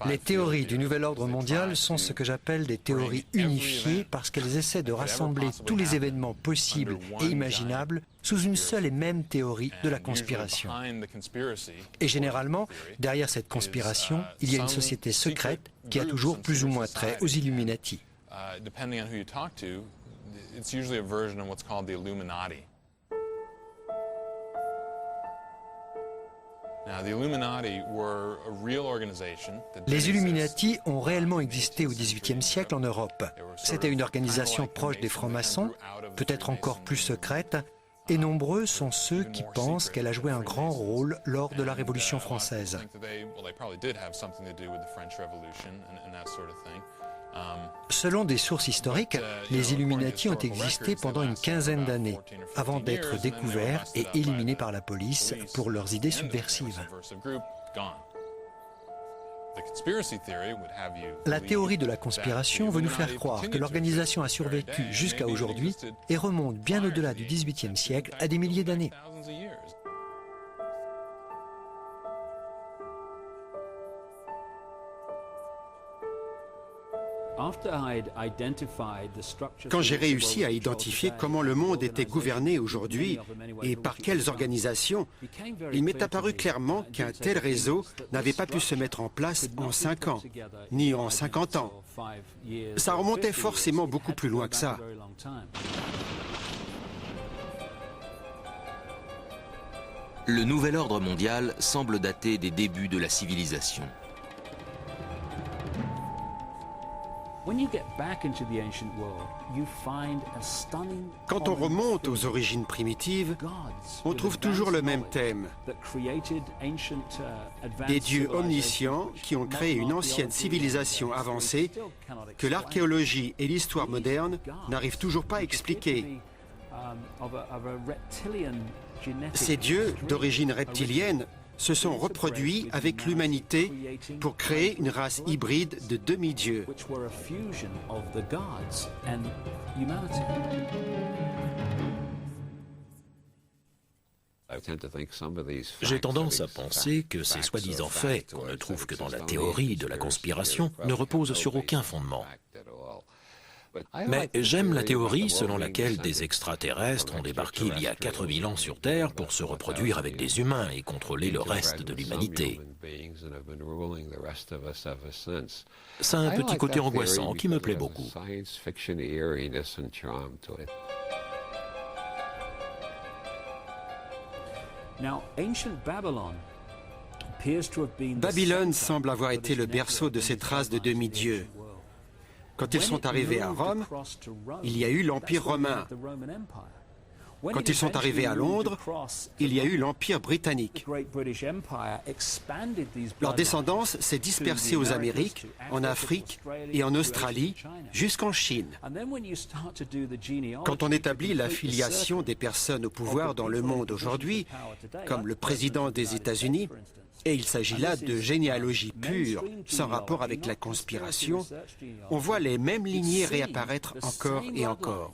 Les théories du Nouvel Ordre mondial sont ce que j'appelle des théories unifiées parce qu'elles essaient de rassembler tous les événements possibles et imaginables sous une seule et même théorie de la conspiration. Et généralement, derrière cette conspiration, il y a une société secrète qui a toujours plus ou moins trait aux Illuminati. Les Illuminati ont réellement existé au XVIIIe siècle en Europe. C'était une organisation proche des francs-maçons, peut-être encore plus secrète, et nombreux sont ceux qui pensent qu'elle a joué un grand rôle lors de la Révolution française. Selon des sources historiques, les Illuminati ont existé pendant une quinzaine d'années, avant d'être découverts et éliminés par la police pour leurs idées subversives. La théorie de la conspiration veut nous faire croire que l'organisation a survécu jusqu'à aujourd'hui et remonte bien au-delà du XVIIIe siècle à des milliers d'années. Quand j'ai réussi à identifier comment le monde était gouverné aujourd'hui et par quelles organisations, il m'est apparu clairement qu'un tel réseau n'avait pas pu se mettre en place en 5 ans, ni en 50 ans. Ça remontait forcément beaucoup plus loin que ça. Le nouvel ordre mondial semble dater des débuts de la civilisation. Quand on remonte aux origines primitives, on trouve toujours le même thème. Des dieux omniscients qui ont créé une ancienne civilisation avancée que l'archéologie et l'histoire moderne n'arrivent toujours pas à expliquer. Ces dieux d'origine reptilienne se sont reproduits avec l'humanité pour créer une race hybride de demi-dieux. J'ai tendance à penser que ces soi-disant faits, qu'on ne trouve que dans la théorie de la conspiration, ne reposent sur aucun fondement. Mais j'aime la théorie selon laquelle des extraterrestres ont débarqué il y a 4000 ans sur Terre pour se reproduire avec des humains et contrôler le reste de l'humanité. Ça a un petit côté angoissant qui me plaît beaucoup. Babylone semble avoir été le berceau de cette race de demi-dieux. Quand ils sont arrivés à Rome, il y a eu l'Empire romain. Quand ils sont arrivés à Londres, il y a eu l'Empire britannique. Leur descendance s'est dispersée aux Amériques, en Afrique et en Australie, jusqu'en Chine. Quand on établit la filiation des personnes au pouvoir dans le monde aujourd'hui, comme le président des États-Unis, et il s'agit là de généalogie pure, sans rapport avec la conspiration, on voit les mêmes lignées réapparaître encore et encore.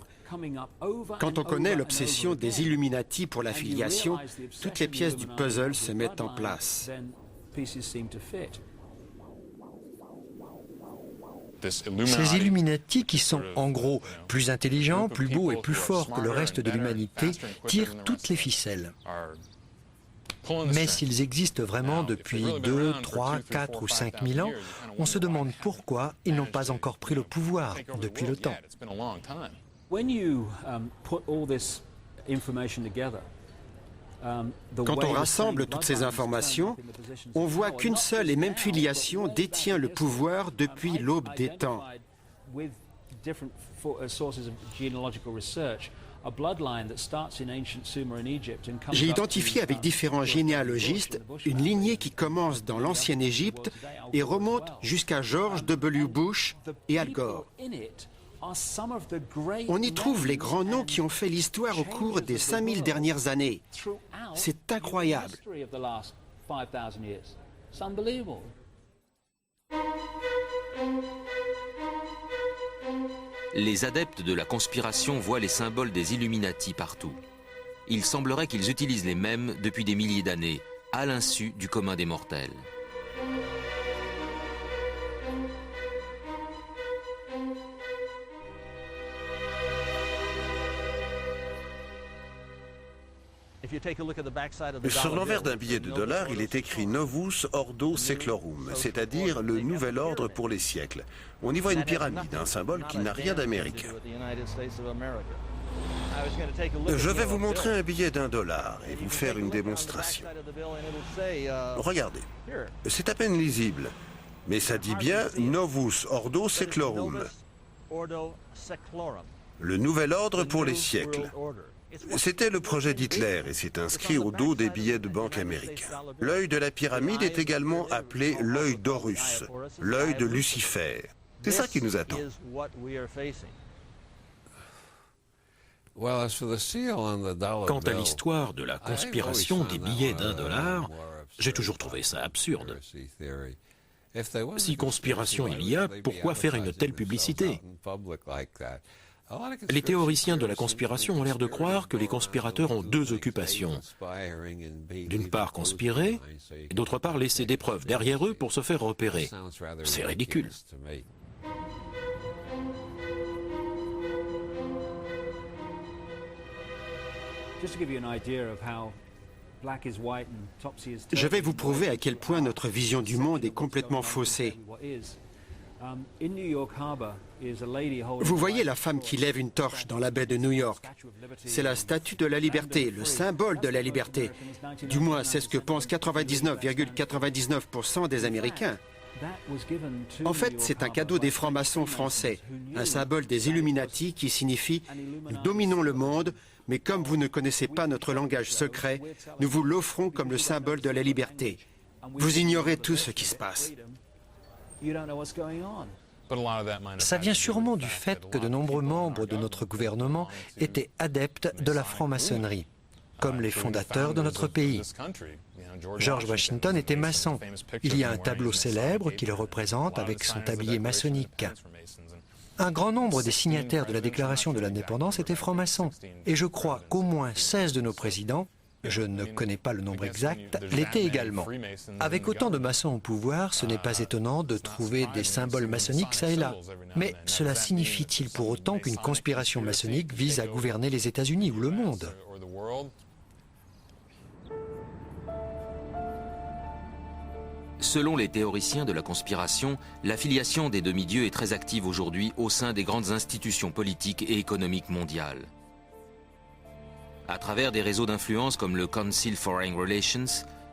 Quand on connaît l'obsession des Illuminati pour la filiation, toutes les pièces du puzzle se mettent en place. Ces Illuminati, qui sont en gros plus intelligents, plus beaux et plus forts que le reste de l'humanité, tirent toutes les ficelles. Mais s'ils existent vraiment depuis 2, 3, 4 ou 5 000 ans, on se demande pourquoi ils n'ont pas encore pris le pouvoir depuis le temps. Quand on rassemble toutes ces informations, on voit qu'une seule et même filiation détient le pouvoir depuis l'aube des temps. J'ai identifié avec différents généalogistes une lignée qui commence dans l'ancienne Égypte et remonte jusqu'à George W. Bush et Al Gore. On y trouve les grands noms qui ont fait l'histoire au cours des 5000 dernières années. C'est incroyable. Les adeptes de la conspiration voient les symboles des Illuminati partout. Il semblerait qu'ils utilisent les mêmes depuis des milliers d'années, à l'insu du commun des mortels. Sur l'envers d'un billet de $, il est écrit Novus Ordo Seclorum, c'est-à-dire le nouvel ordre pour les siècles. On y voit une pyramide, un symbole qui n'a rien d'américain. Je vais vous montrer un billet d'1 $ et vous faire une démonstration. Regardez, c'est à peine lisible, mais ça dit bien Novus Ordo Seclorum, le nouvel ordre pour les siècles. C'était le projet d'Hitler et c'est inscrit au dos des billets de banque américains. L'œil de la pyramide est également appelé l'œil d'Horus, l'œil de Lucifer. C'est ça qui nous attend. Quant à l'histoire de la conspiration des billets d'1 $, j'ai toujours trouvé ça absurde. Si conspiration il y a, pourquoi faire une telle publicité ? Les théoriciens de la conspiration ont l'air de croire que les conspirateurs ont deux occupations. D'une part conspirer, et d'autre part laisser des preuves derrière eux pour se faire repérer. C'est ridicule. Je vais vous prouver à quel point notre vision du monde est complètement faussée. Vous voyez la femme qui lève une torche dans la baie de New York. C'est la statue de la liberté, le symbole de la liberté. Du moins, c'est ce que pensent 99,99% des Américains. En fait, c'est un cadeau des francs-maçons français, un symbole des Illuminati qui signifie « Nous dominons le monde, mais comme vous ne connaissez pas notre langage secret, nous vous l'offrons comme le symbole de la liberté. Vous ignorez tout ce qui se passe. » Ça vient sûrement du fait que de nombreux membres de notre gouvernement étaient adeptes de la franc-maçonnerie, comme les fondateurs de notre pays. George Washington était maçon. Il y a un tableau célèbre qui le représente avec son tablier maçonnique. Un grand nombre des signataires de la Déclaration de l'Indépendance étaient francs-maçons. Et je crois qu'au moins 16 de nos présidents, je ne connais pas le nombre exact, l'étaient également. Avec autant de maçons au pouvoir, ce n'est pas étonnant de trouver des symboles maçonniques ça et là. Mais cela signifie-t-il pour autant qu'une conspiration maçonnique vise à gouverner les États-Unis ou le monde ? Selon les théoriciens de la conspiration, l'affiliation des demi-dieux est très active aujourd'hui au sein des grandes institutions politiques et économiques mondiales. À travers des réseaux d'influence comme le Council Foreign Relations,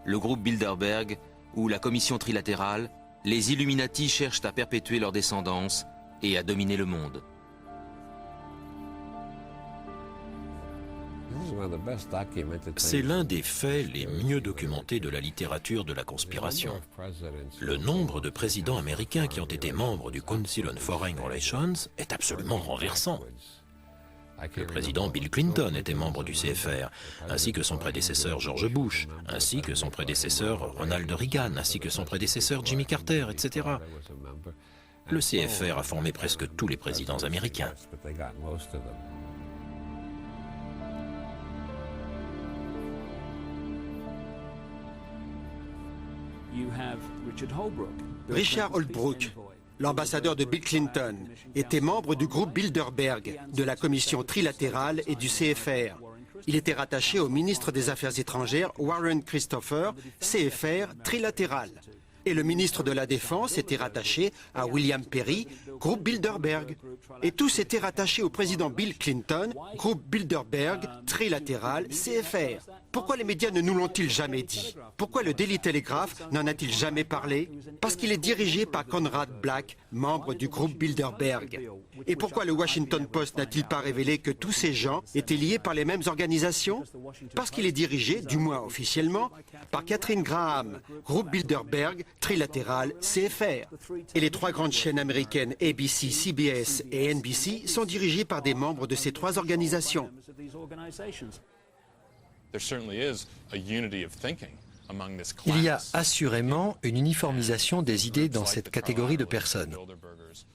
le groupe Bilderberg ou la Commission trilatérale, les Illuminati cherchent à perpétuer leur descendance et à dominer le monde. C'est l'un des faits les mieux documentés de la littérature de la conspiration. Le nombre de présidents américains qui ont été membres du Council on Foreign Relations est absolument renversant. Le président Bill Clinton était membre du CFR, ainsi que son prédécesseur George Bush, ainsi que son prédécesseur Ronald Reagan, ainsi que son prédécesseur Jimmy Carter, etc. Le CFR a formé presque tous les présidents américains. Richard Holbrooke, l'ambassadeur de Bill Clinton, était membre du groupe Bilderberg, de la commission trilatérale et du CFR. Il était rattaché au ministre des Affaires étrangères Warren Christopher, CFR trilatéral. Et le ministre de la Défense était rattaché à William Perry, groupe Bilderberg. Et tous étaient rattachés au président Bill Clinton, groupe Bilderberg, trilatéral, CFR. Pourquoi les médias ne nous l'ont-ils jamais dit? Pourquoi le Daily Telegraph n'en a-t-il jamais parlé? Parce qu'il est dirigé par Conrad Black, membre du groupe Bilderberg. Et pourquoi le Washington Post n'a-t-il pas révélé que tous ces gens étaient liés par les mêmes organisations? Parce qu'il est dirigé, du moins officiellement, par Catherine Graham, groupe Bilderberg, trilatéral, CFR. Et les trois grandes chaînes américaines ABC, CBS et NBC sont dirigées par des membres de ces trois organisations. Il y a assurément une uniformisation des idées dans cette catégorie de personnes.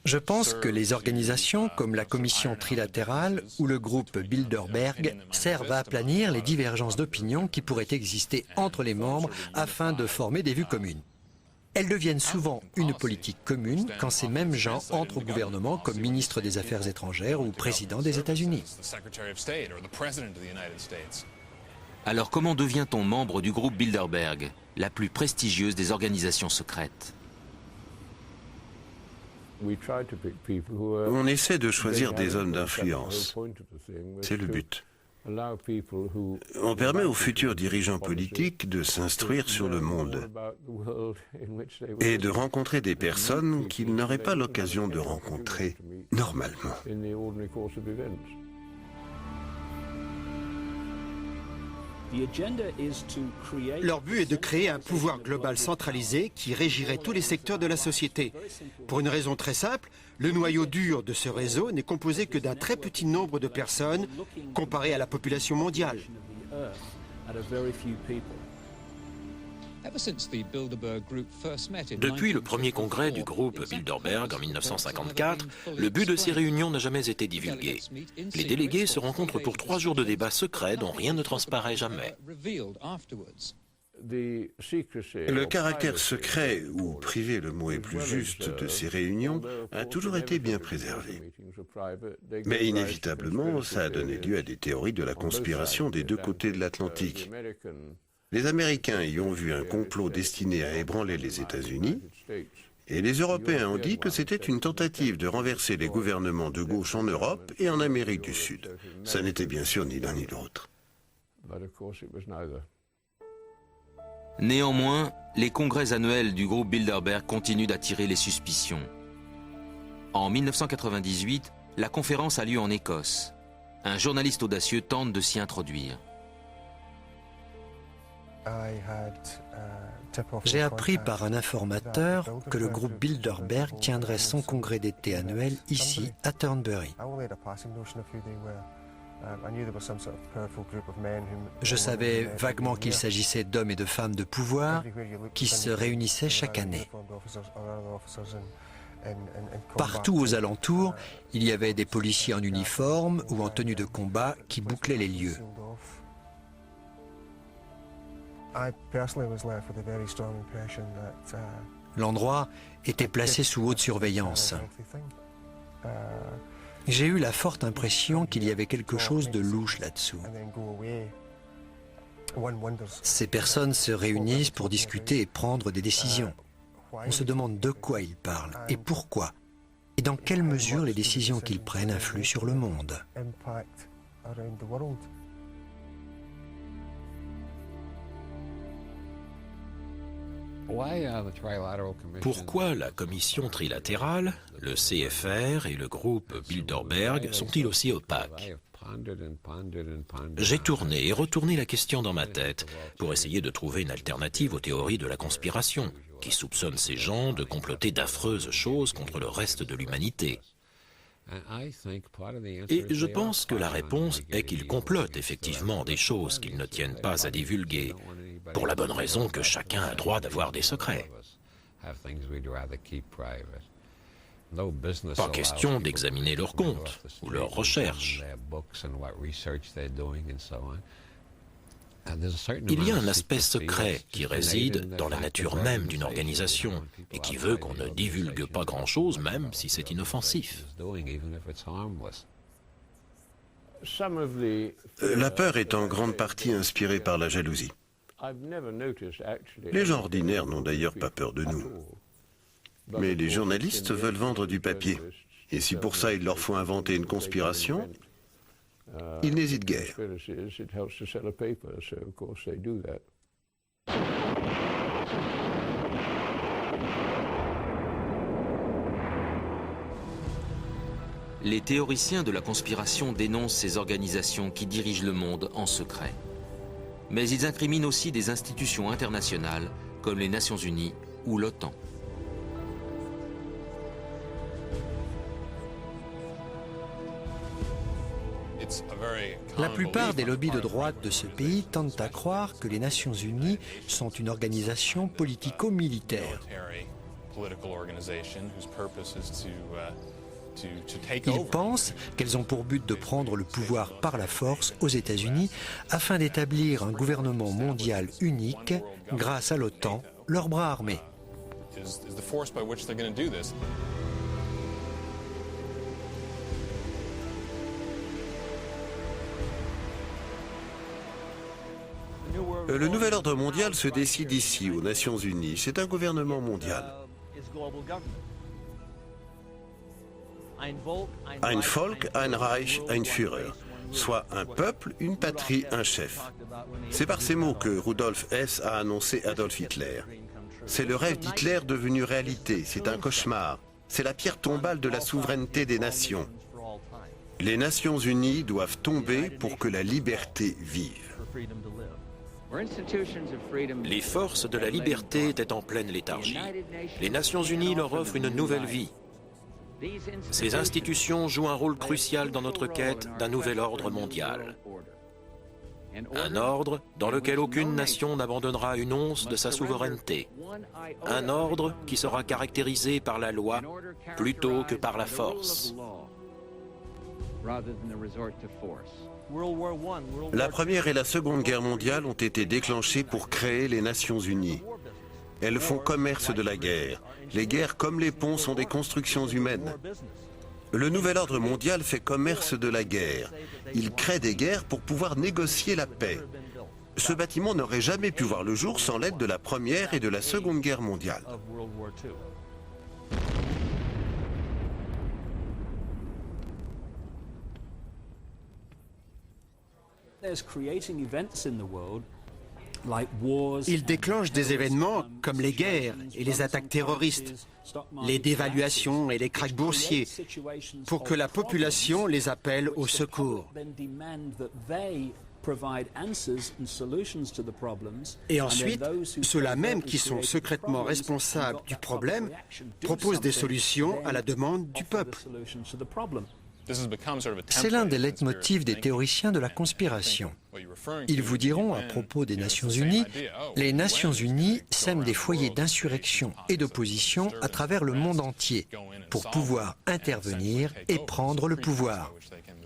Je pense que les organisations comme la Commission trilatérale ou le groupe Bilderberg servent à aplanir les divergences d'opinion qui pourraient exister entre les membres afin de former des vues communes. Elles deviennent souvent une politique commune quand ces mêmes gens entrent au gouvernement comme ministre des Affaires étrangères ou président des États-Unis. Alors comment devient-on membre du groupe Bilderberg, la plus prestigieuse des organisations secrètes? On essaie de choisir des hommes d'influence. C'est le but. On permet aux futurs dirigeants politiques de s'instruire sur le monde et de rencontrer des personnes qu'ils n'auraient pas l'occasion de rencontrer normalement. Leur but est de créer un pouvoir global centralisé qui régirait tous les secteurs de la société. Pour une raison très simple, le noyau dur de ce réseau n'est composé que d'un très petit nombre de personnes comparé à la population mondiale. Depuis le premier congrès du groupe Bilderberg en 1954, le but de ces réunions n'a jamais été divulgué. Les délégués se rencontrent pour 3 jours de débats secrets dont rien ne transparaît jamais. Le caractère secret, ou privé le mot est plus juste, de ces réunions a toujours été bien préservé. Mais inévitablement, ça a donné lieu à des théories de la conspiration des deux côtés de l'Atlantique. Les Américains y ont vu un complot destiné à ébranler les États-Unis, et les Européens ont dit que c'était une tentative de renverser les gouvernements de gauche en Europe et en Amérique du Sud. Ça n'était bien sûr ni l'un ni l'autre. Néanmoins, les congrès annuels du groupe Bilderberg continuent d'attirer les suspicions. En 1998, la conférence a lieu en Écosse. Un journaliste audacieux tente de s'y introduire. J'ai appris par un informateur que le groupe Bilderberg tiendrait son congrès d'été annuel ici, à Turnberry. Je savais vaguement qu'il s'agissait d'hommes et de femmes de pouvoir qui se réunissaient chaque année. Partout aux alentours, il y avait des policiers en uniforme ou en tenue de combat qui bouclaient les lieux. L'endroit était placé sous haute surveillance. J'ai eu la forte impression qu'il y avait quelque chose de louche là-dessous. Ces personnes se réunissent pour discuter et prendre des décisions. On se demande de quoi ils parlent et pourquoi, et dans quelle mesure les décisions qu'ils prennent influent sur le monde. Pourquoi la commission trilatérale, le CFR et le groupe Bilderberg sont-ils aussi opaques? J'ai tourné et retourné la question dans ma tête pour essayer de trouver une alternative aux théories de la conspiration qui soupçonnent ces gens de comploter d'affreuses choses contre le reste de l'humanité. Et je pense que la réponse est qu'ils complotent effectivement des choses qu'ils ne tiennent pas à divulguer, pour la bonne raison que chacun a droit d'avoir des secrets. Pas question d'examiner leurs comptes ou leurs recherches. Il y a un aspect secret qui réside dans la nature même d'une organisation et qui veut qu'on ne divulgue pas grand-chose, même si c'est inoffensif. La peur est en grande partie inspirée par la jalousie. Les gens ordinaires n'ont d'ailleurs pas peur de nous. Mais les journalistes veulent vendre du papier. Et si pour ça il leur faut inventer une conspiration, ils n'hésitent guère. Les théoriciens de la conspiration dénoncent ces organisations qui dirigent le monde en secret. Mais ils incriminent aussi des institutions internationales comme les Nations Unies ou l'OTAN. La plupart des lobbies de droite de ce pays tendent à croire que les Nations Unies sont une organisation politico-militaire. Ils pensent qu'elles ont pour but de prendre le pouvoir par la force aux États-Unis afin d'établir un gouvernement mondial unique grâce à l'OTAN, leur bras armé. Le nouvel ordre mondial se décide ici, aux Nations Unies. C'est un gouvernement mondial. Ein Volk, ein Reich, ein Führer. Soit un peuple, une patrie, un chef. C'est par ces mots que Rudolf Hess a annoncé Adolf Hitler. C'est le rêve d'Hitler devenu réalité, c'est un cauchemar. C'est la pierre tombale de la souveraineté des nations. Les Nations Unies doivent tomber pour que la liberté vive. Les forces de la liberté étaient en pleine léthargie. Les Nations Unies leur offrent une nouvelle vie. Ces institutions jouent un rôle crucial dans notre quête d'un nouvel ordre mondial. Un ordre dans lequel aucune nation n'abandonnera une once de sa souveraineté. Un ordre qui sera caractérisé par la loi plutôt que par la force. La Première et la Seconde Guerre mondiale ont été déclenchées pour créer les Nations Unies. Elles font commerce de la guerre. Les guerres, comme les ponts, sont des constructions humaines. Le nouvel ordre mondial fait commerce de la guerre. Il crée des guerres pour pouvoir négocier la paix. Ce bâtiment n'aurait jamais pu voir le jour sans l'aide de la Première et de la Seconde Guerre mondiale. Il déclenche des événements comme les guerres et les attaques terroristes, les dévaluations et les krachs boursiers, pour que la population les appelle au secours. Et ensuite, ceux-là même qui sont secrètement responsables du problème proposent des solutions à la demande du peuple. C'est l'un des leitmotifs des théoriciens de la conspiration. Ils vous diront à propos des Nations Unies, les Nations Unies sèment des foyers d'insurrection et d'opposition à travers le monde entier pour pouvoir intervenir et prendre le pouvoir.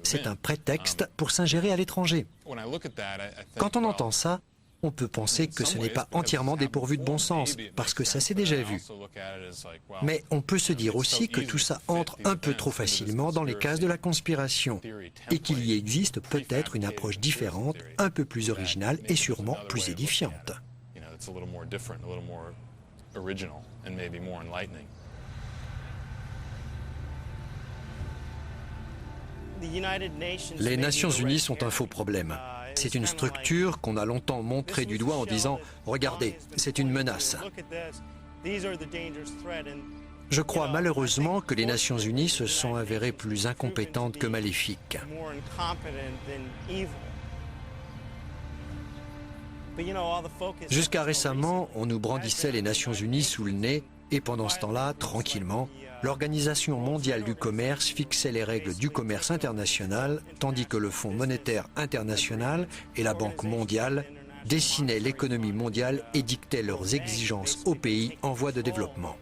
C'est un prétexte pour s'ingérer à l'étranger. Quand on entend ça, on peut penser que ce n'est pas entièrement dépourvu de bon sens, parce que ça s'est déjà vu. Mais on peut se dire aussi que tout ça entre un peu trop facilement dans les cases de la conspiration, et qu'il y existe peut-être une approche différente, un peu plus originale et sûrement plus édifiante. Les Nations Unies sont un faux problème. C'est une structure qu'on a longtemps montrée du doigt en disant « Regardez, c'est une menace ». Je crois malheureusement que les Nations Unies se sont avérées plus incompétentes que maléfiques. Jusqu'à récemment, on nous brandissait les Nations Unies sous le nez et pendant ce temps-là, tranquillement, l'Organisation mondiale du commerce fixait les règles du commerce international, tandis que le Fonds monétaire international et la Banque mondiale dessinaient l'économie mondiale et dictaient leurs exigences aux pays en voie de développement.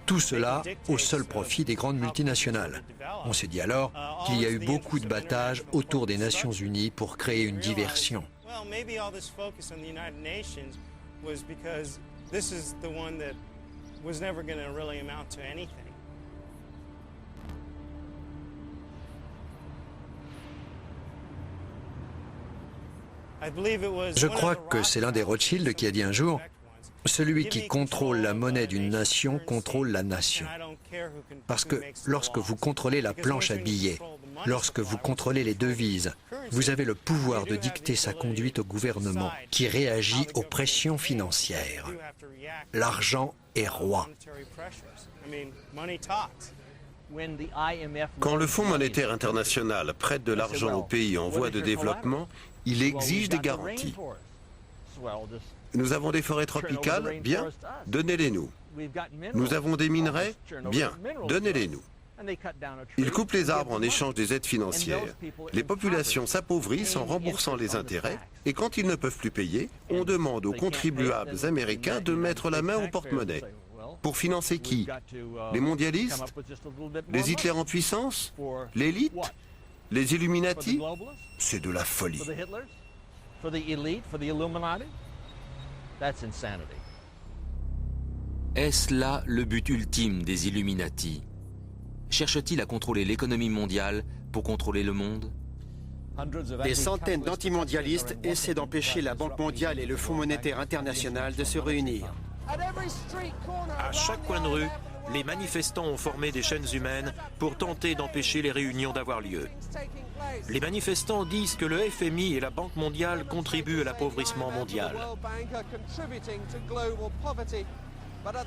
Tout cela au seul profit des grandes multinationales. On se dit alors qu'il y a eu beaucoup de battages autour des Nations Unies pour créer une diversion. Je crois que c'est l'un des Rothschild qui a dit un jour « Celui qui contrôle la monnaie d'une nation contrôle la nation ». Parce que lorsque vous contrôlez la planche à billets, lorsque vous contrôlez les devises, vous avez le pouvoir de dicter sa conduite au gouvernement qui réagit aux pressions financières. L'argent est roi. Quand le Fonds monétaire international prête de l'argent aux pays en voie de développement, il exige des garanties. Nous avons des forêts tropicales, bien, donnez-les-nous. Nous avons des minerais, bien, donnez-les-nous. Ils coupent les arbres en échange des aides financières. Les populations s'appauvrissent en remboursant les intérêts et quand ils ne peuvent plus payer, on demande aux contribuables américains de mettre la main au porte-monnaie. Pour financer qui? Les mondialistes? Les Hitler en puissance? L'élite? Les Illuminati? C'est de la folie. Est-ce là le but ultime des Illuminati? Cherche-t-il à contrôler l'économie mondiale pour contrôler le monde? Des centaines d'antimondialistes essaient d'empêcher la Banque mondiale et le Fonds monétaire international de se réunir. À chaque coin de rue, les manifestants ont formé des chaînes humaines pour tenter d'empêcher les réunions d'avoir lieu. Les manifestants disent que le FMI et la Banque mondiale contribuent à l'appauvrissement mondial.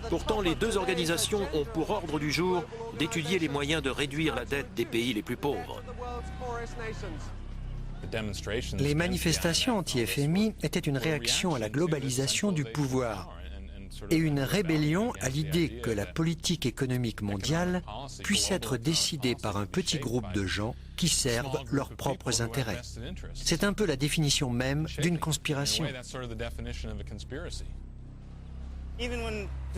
Pourtant, les deux organisations ont pour ordre du jour d'étudier les moyens de réduire la dette des pays les plus pauvres. Les manifestations anti-FMI étaient une réaction à la globalisation du pouvoir et une rébellion à l'idée que la politique économique mondiale puisse être décidée par un petit groupe de gens qui servent leurs propres intérêts. C'est un peu la définition même d'une conspiration.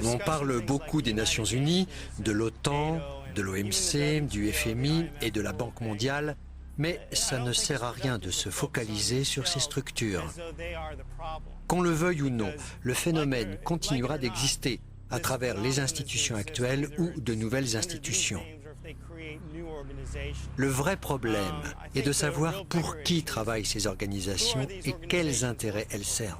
On parle beaucoup des Nations Unies, de l'OTAN, de l'OMC, du FMI et de la Banque mondiale, mais ça ne sert à rien de se focaliser sur ces structures. Qu'on le veuille ou non, le phénomène continuera d'exister à travers les institutions actuelles ou de nouvelles institutions. Le vrai problème est de savoir pour qui travaillent ces organisations et quels intérêts elles servent.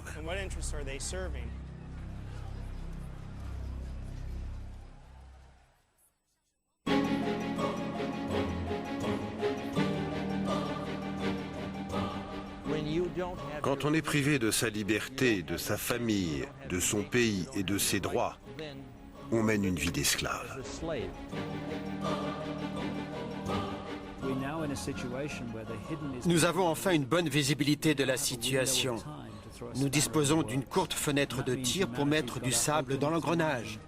Quand on est privé de sa liberté, de sa famille, de son pays et de ses droits, on mène une vie d'esclave. Nous avons enfin une bonne visibilité de la situation. Nous disposons d'une courte fenêtre de tir pour mettre du sable dans l'engrenage.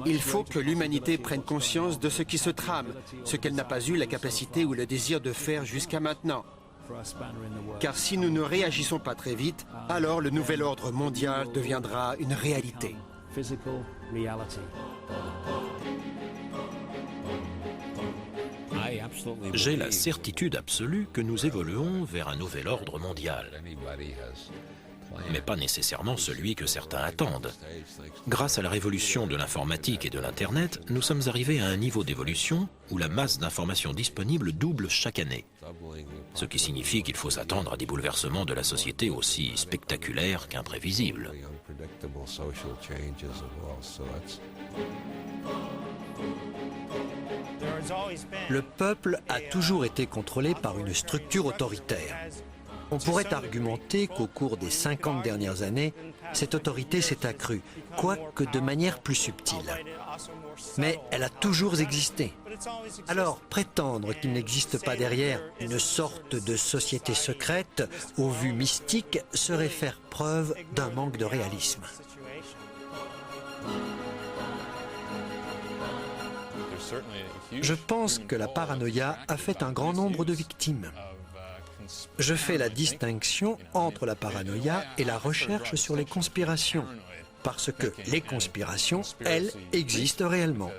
Il faut que l'humanité prenne conscience de ce qui se trame, ce qu'elle n'a pas eu la capacité ou le désir de faire jusqu'à maintenant. Car si nous ne réagissons pas très vite, alors le nouvel ordre mondial deviendra une réalité. J'ai la certitude absolue que nous évoluons vers un nouvel ordre mondial, mais pas nécessairement celui que certains attendent. Grâce à la révolution de l'informatique et de l'Internet, nous sommes arrivés à un niveau d'évolution où la masse d'informations disponibles double chaque année. Ce qui signifie qu'il faut s'attendre à des bouleversements de la société aussi spectaculaires qu'imprévisibles. Le peuple a toujours été contrôlé par une structure autoritaire. On pourrait argumenter qu'au cours des 50 dernières années, cette autorité s'est accrue, quoique de manière plus subtile. Mais elle a toujours existé. Alors, prétendre qu'il n'existe pas derrière une sorte de société secrète, aux vues mystiques, serait faire preuve d'un manque de réalisme. Je pense que la paranoïa a fait un grand nombre de victimes. Je fais la distinction entre la paranoïa et la recherche sur les conspirations, parce que les conspirations, elles, existent réellement.